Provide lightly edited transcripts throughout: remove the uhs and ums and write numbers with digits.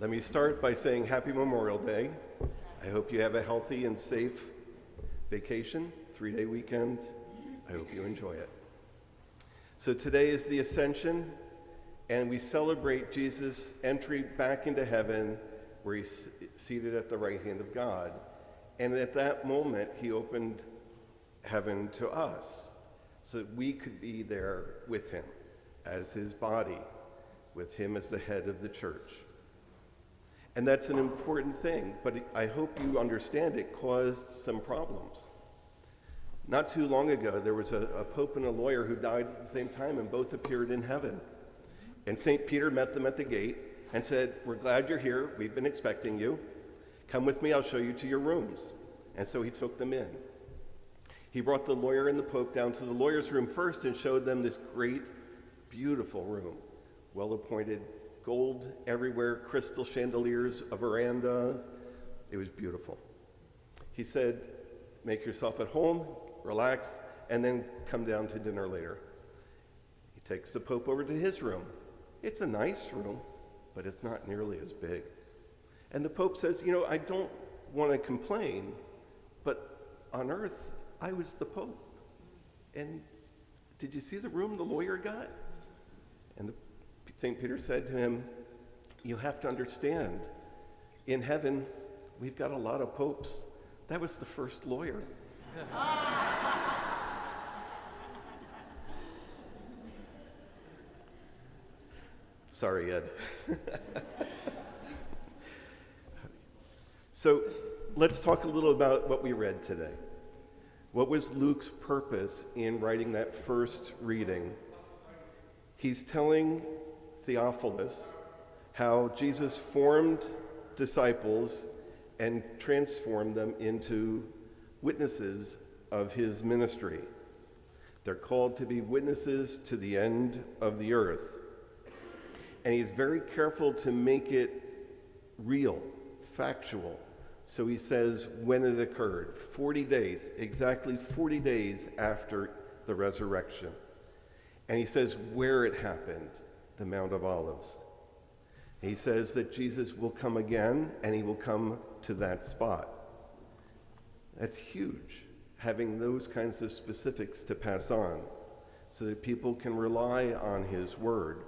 Let me start by saying Happy Memorial Day. I hope you have a healthy and safe vacation, 3-day weekend. I hope you enjoy it. So today is the Ascension, and we celebrate Jesus' entry back into heaven, where he's seated at the right hand of God. And at that moment, he opened heaven to us, so that we could be there with him as his body, with him as the head of the church. And that's an important thing, but I hope you understand it caused some problems. Not too long ago, there was a pope and a lawyer who died at the same time, and both appeared in heaven. And St. Peter met them at the gate and said, "We're glad you're here. We've been expecting you. Come with me, I'll show you to your rooms." And so he took them in. He brought the lawyer and the pope down to the lawyer's room first and showed them this great, beautiful room, well-appointed, gold everywhere, crystal chandeliers, a veranda. It was beautiful. He said, "Make yourself at home, relax, and then come down to dinner later." He takes the Pope over to his room. It's a nice room, but it's not nearly as big. And the Pope says, "I don't want to complain, but on earth, I was the Pope. And did you see the room the lawyer got?" And St. Peter said to him, "You have to understand, in heaven, we've got a lot of popes. That was the first lawyer." Sorry, Ed. So let's talk a little about what we read today. What was Luke's purpose in writing that first reading? He's telling Theophilus how Jesus formed disciples and transformed them into witnesses of his ministry. They're called to be witnesses to the end of the earth. And he's very careful to make it real, factual. So he says when it occurred, 40 days, exactly 40 days after the resurrection. And he says where it happened, the Mount of Olives. He says that Jesus will come again, and he will come to that spot. That's huge, having those kinds of specifics to pass on, so that people can rely on his word.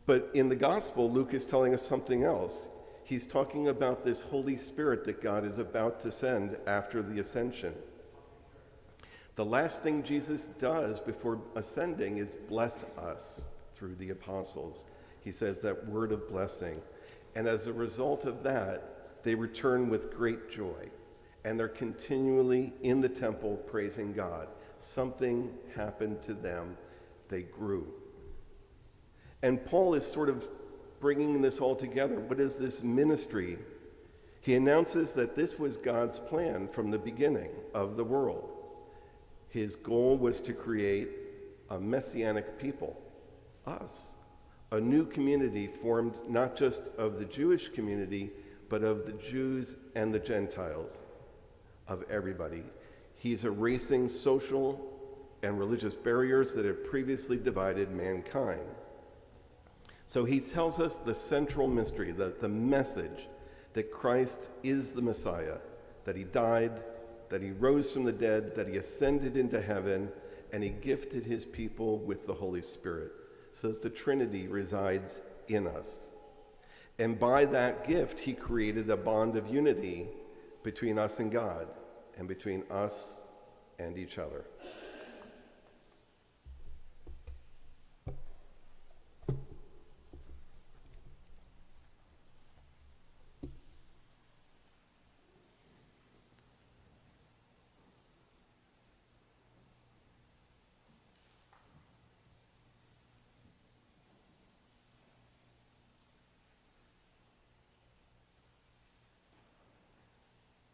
But in the gospel, Luke is telling us something else. He's talking about this Holy Spirit that God is about to send after the ascension. The last thing Jesus does before ascending is bless us through the apostles. He says that word of blessing. And as a result of that, they return with great joy. And they're continually in the temple praising God. Something happened to them. They grew. And Paul is sort of bringing this all together. What is this ministry? He announces that this was God's plan from the beginning of the world. His goal was to create a messianic people, us, a new community formed not just of the Jewish community, but of the Jews and the Gentiles, of everybody. He's erasing social and religious barriers that had previously divided mankind. So he tells us the central mystery, the message that Christ is the Messiah, that he died, that he rose from the dead, that he ascended into heaven, and he gifted his people with the Holy Spirit, so that the Trinity resides in us. And by that gift, he created a bond of unity between us and God, and between us and each other.